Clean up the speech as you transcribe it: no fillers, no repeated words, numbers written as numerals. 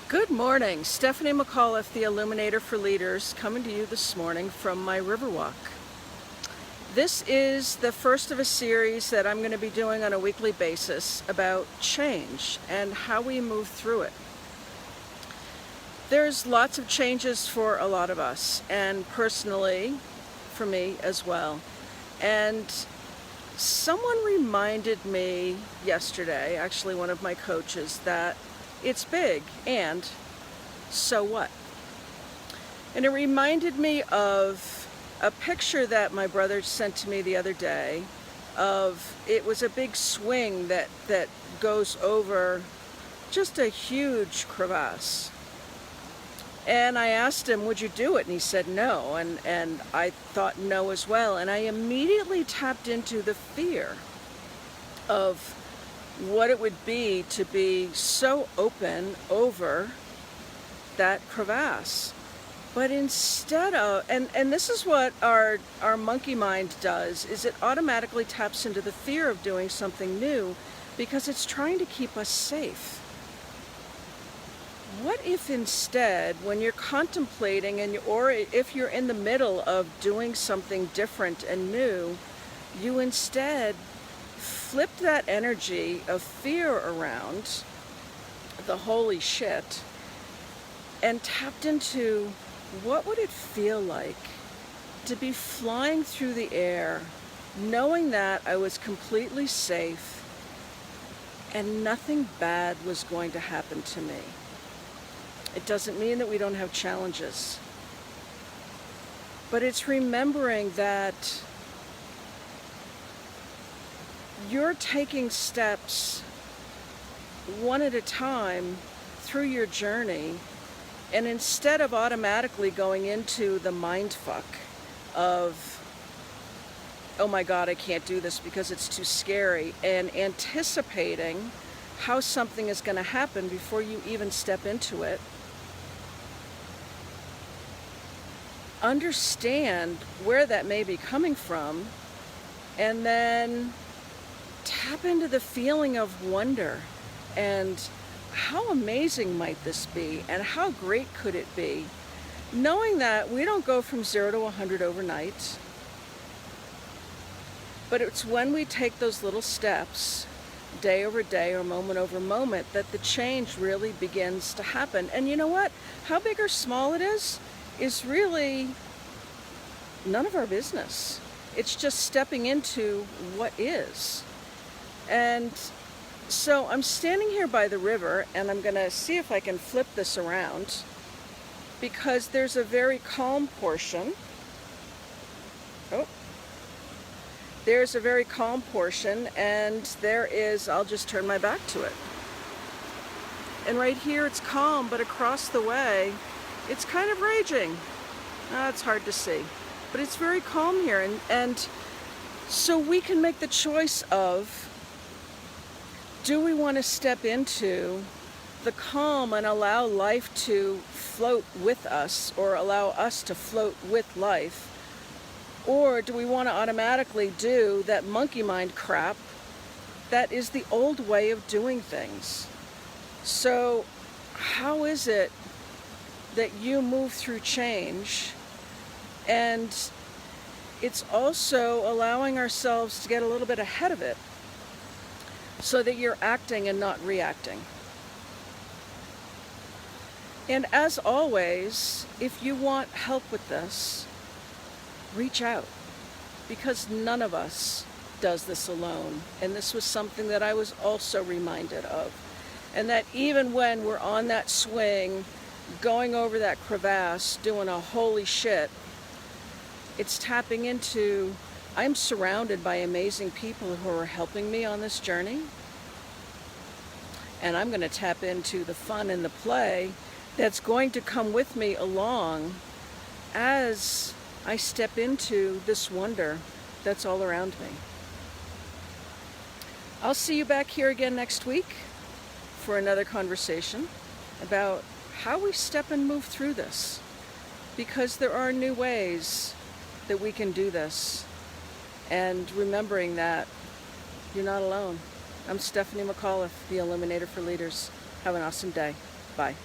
Good morning. Stephanie McAuliffe, the Illuminator for Leaders, coming to you this morning from my Riverwalk. This is the first of a series that I'm going to be doing on a weekly basis about change and how we move through it. There's lots of changes for a lot of us, and personally, for me as well. And someone reminded me yesterday, actually one of my coaches, that it's big, and so what? And it reminded me of a picture that my brother sent to me the other day of, it was a big swing that goes over just a huge crevasse. And I asked him, would you do it? And he said no, and I thought no as well. And I immediately tapped into the fear of what it would be to be so open over that crevasse. But instead of, and this is what our monkey mind does, is it automatically taps into the fear of doing something new because it's trying to keep us safe. What if instead, when you're contemplating or if you're in the middle of doing something different and new, you instead flipped that energy of fear around the holy shit and tapped into what would it feel like to be flying through the air knowing that I was completely safe and nothing bad was going to happen to me. It doesn't mean that we don't have challenges, but it's remembering that you're taking steps one at a time through your journey, and instead of automatically going into the mind fuck of, oh my God, I can't do this because it's too scary, and anticipating how something is going to happen before you even step into it, understand where that may be coming from, and then tap into the feeling of wonder and how amazing might this be and how great could it be, knowing that we don't go from 0 to 100 overnight, but it's when we take those little steps day over day or moment over moment that the change really begins to happen. And you know what? How big or small it is really none of our business. It's just stepping into what is. And so I'm standing here by the river, and I'm going to see if I can flip this around, because there's a very calm portion. Oh, there's a very calm portion, and there is, I'll just turn my back to it. And right here it's calm, but across the way it's kind of raging. It's hard to see, but it's very calm here. And so we can make the choice of, do we want to step into the calm and allow life to float with us, or allow us to float with life? Or do we want to automatically do that monkey mind crap that is the old way of doing things? So how is it that you move through change? And it's also allowing ourselves to get a little bit ahead of it, so that you're acting and not reacting. And as always, if you want help with this, reach out, because none of us does this alone. And this was something that I was also reminded of. And that even when we're on that swing, going over that crevasse, doing a holy shit, it's tapping into, I'm surrounded by amazing people who are helping me on this journey, and I'm going to tap into the fun and the play that's going to come with me along as I step into this wonder that's all around me. I'll see you back here again next week for another conversation about how we step and move through this, because there are new ways that we can do this. And remembering that you're not alone. I'm Stephanie McAuliffe, the Illuminator for Leaders. Have an awesome day. Bye.